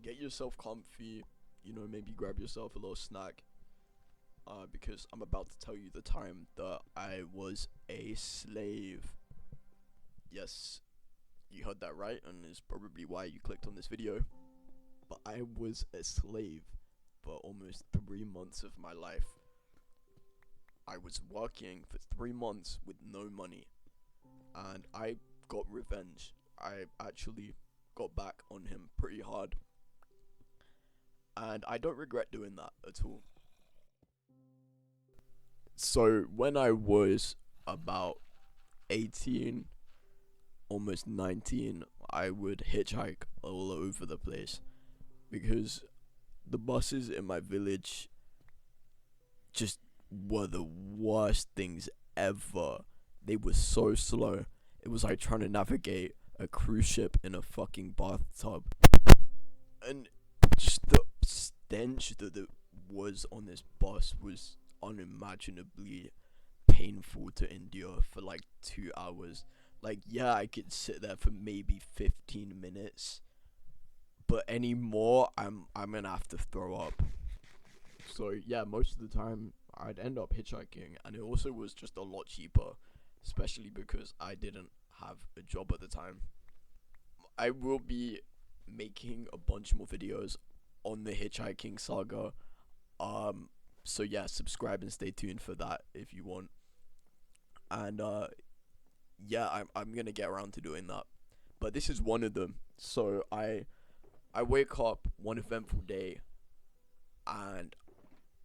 get yourself comfy, maybe grab yourself a little snack, because I'm about to tell you the time that I was a slave. Yes, you heard that right, and it's probably why you clicked on this video. But I was a slave for almost 3 months of my life. I was working for 3 months with no money, and I got revenge. I actually got back on him pretty hard, and I don't regret doing that at all. So when I was about 18, almost 19, I would hitchhike all over the place because the buses in my village just were the worst things ever. They were so slow. It was like trying to navigate a cruise ship in a fucking bathtub. And just the stench that it was on this bus was unimaginably painful to endure for like 2 hours. Like, yeah, I could sit there for maybe 15 minutes, but any more, I'm gonna have to throw up. So yeah, most of the time I'd end up hitchhiking, and it also was just a lot cheaper, especially because I didn't have a job at the time. I will be making a bunch more videos on the hitchhiking saga. So yeah, subscribe and stay tuned for that if you want. And yeah, I'm gonna get around to doing that. But this is one of them. So I wake up one eventful day, and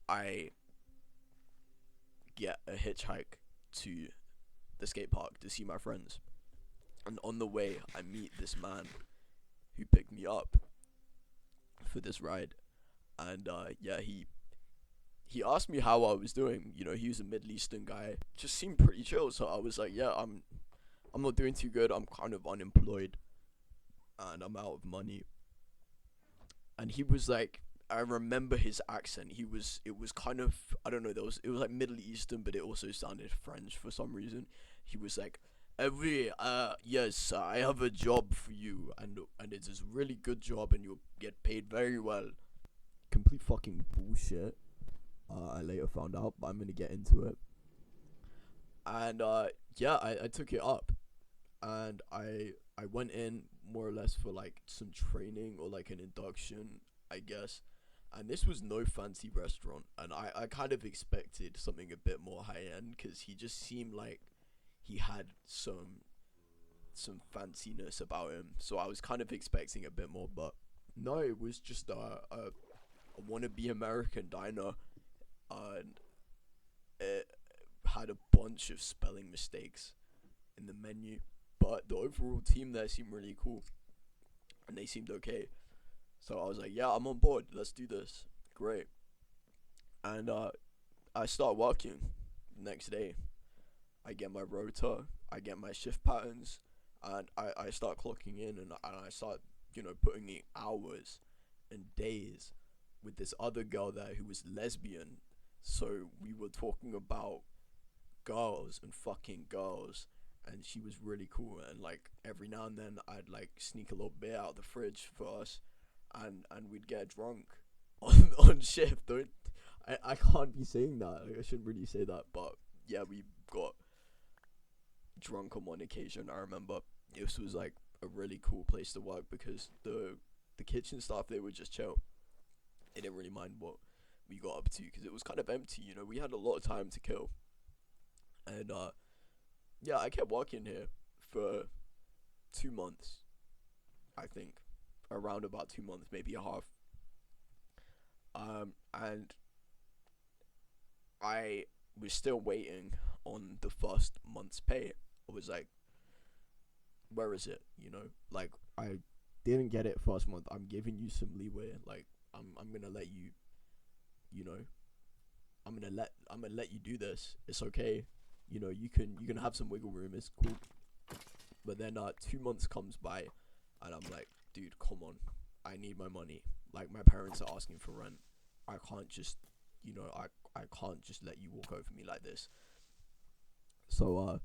I get a hitchhike to the skate park to see my friends. And on the way, I meet this man who picked me up for this ride. And yeah, he asked me how I was doing. He was a Middle Eastern guy, just seemed pretty chill. So I was like, yeah, I'm not doing too good. I'm kind of unemployed, and I'm out of money. And he was like, I remember his accent. It was kind of, I don't know, it was like Middle Eastern, but it also sounded French for some reason. He was like, oui, yes, I have a job for you, and it's a really good job, and you'll get paid very well. Complete fucking bullshit. I later found out, but I'm gonna get into it. And yeah, I took it up, and I went in more or less for like some training or like an induction, I guess. And this was no fancy restaurant, and I kind of expected something a bit more high end, because he just seemed like he had some fanciness about him. So I was kind of expecting a bit more, but no, it was just a wannabe American diner, and it had a bunch of spelling mistakes in the menu. But the overall team there seemed really cool, and they seemed okay. So I was like, yeah, I'm on board. Let's do this. Great. And I start working the next day. I get my rota. I get my shift patterns. And I start clocking in, and I start, putting in hours and days with this other girl there who was lesbian. So we were talking about girls and fucking girls. And she was really cool. And like every now and then I'd like sneak a little bit out of the fridge for us. And we'd get drunk on shift. I can't be saying that. Like, I shouldn't really say that, but yeah, we got drunk on one occasion. I remember this was like a really cool place to work, because the kitchen staff, they were just chill. They didn't really mind what we got up to, because it was kind of empty. We had a lot of time to kill. And yeah, I kept working here for 2 months, I think. Around about 2 months, maybe a half. And I was still waiting on the first month's pay. I was like, where is it? Like, I didn't get it first month. I'm giving you some leeway. Like, I'm gonna let you, I'm gonna let you do this. It's okay. You can have some wiggle room. It's cool. But then 2 months comes by, and I'm like, dude, come on, I need my money. Like, my parents are asking for rent. I can't just, I can't just let you walk over me like this. So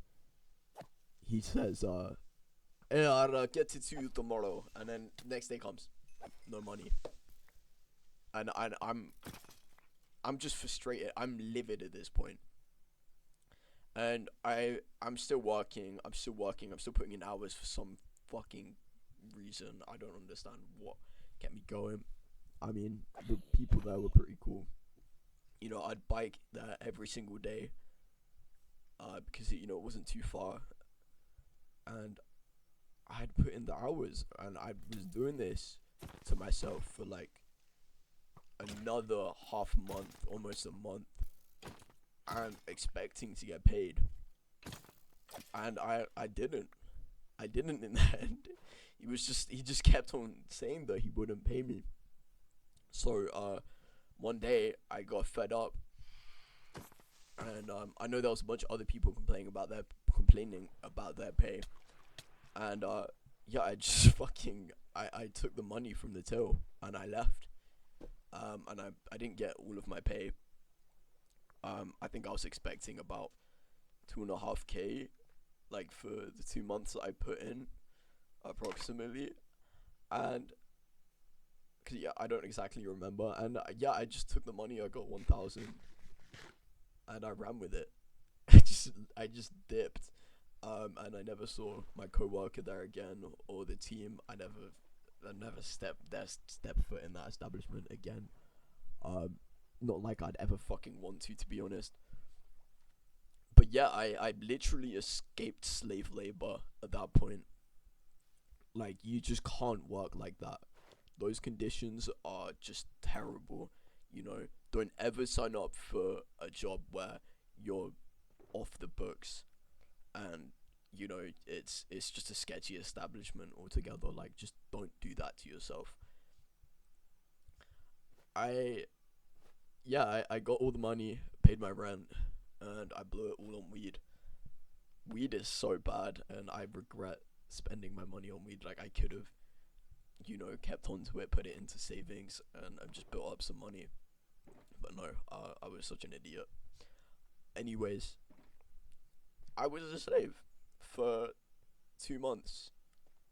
he says, hey, I'll get it to you tomorrow. And then next day comes, no money, and I'm just frustrated. I'm livid at this point. And I'm still working. I'm still working. I'm still putting in hours for some fucking reason. I don't understand what kept me going. I mean, the people there were pretty cool. You know, I'd bike there every single day. Because it wasn't too far, and I had put in the hours, and I was doing this to myself for like another half month, almost a month, and expecting to get paid, and I didn't in the end. He just kept on saying that he wouldn't pay me. So one day I got fed up, and I know there was a bunch of other people complaining about their pay, and yeah, I just fucking I took the money from the till and I left. And I didn't get all of my pay. I think I was expecting about 2.5K, like for the 2 months that I put in, approximately, and cause yeah, I don't exactly remember, and yeah, I just took the money. I got 1,000, and I ran with it. I just dipped, and I never saw my coworker there again or the team. I never step foot in that establishment again. Not like I'd ever fucking want to be honest. But yeah, I literally escaped slave labor at that point. Like, you just can't work like that. Those conditions are just terrible. Don't ever sign up for a job where you're off the books, and it's just a sketchy establishment altogether. Like, just don't do that to yourself. I I got all the money, paid my rent, and I blew it all on weed. Weed is so bad, and I regret spending my money on weed. Like, I could have, kept onto it, put it into savings, and I've just built up some money. But no, I was such an idiot. Anyways, I was a slave for 2 months,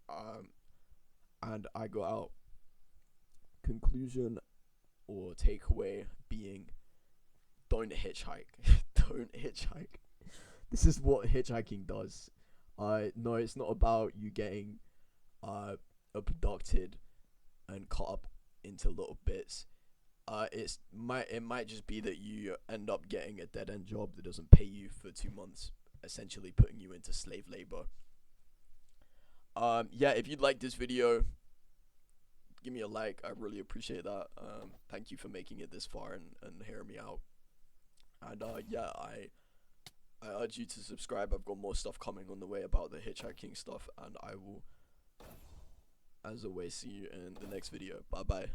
and I got out. Conclusion or takeaway being, don't hitchhike. Don't hitchhike. This is what hitchhiking does. No, it's not about you getting abducted and cut up into little bits. It might just be that you end up getting a dead end job that doesn't pay you for 2 months, essentially putting you into slave labor. Yeah, if you'd like this video, give me a like. I really appreciate that. Thank you for making it this far and hearing me out. And yeah, I urge you to subscribe. I've got more stuff coming on the way about the hitchhiking stuff, and I will, as always, see you in the next video. Bye bye.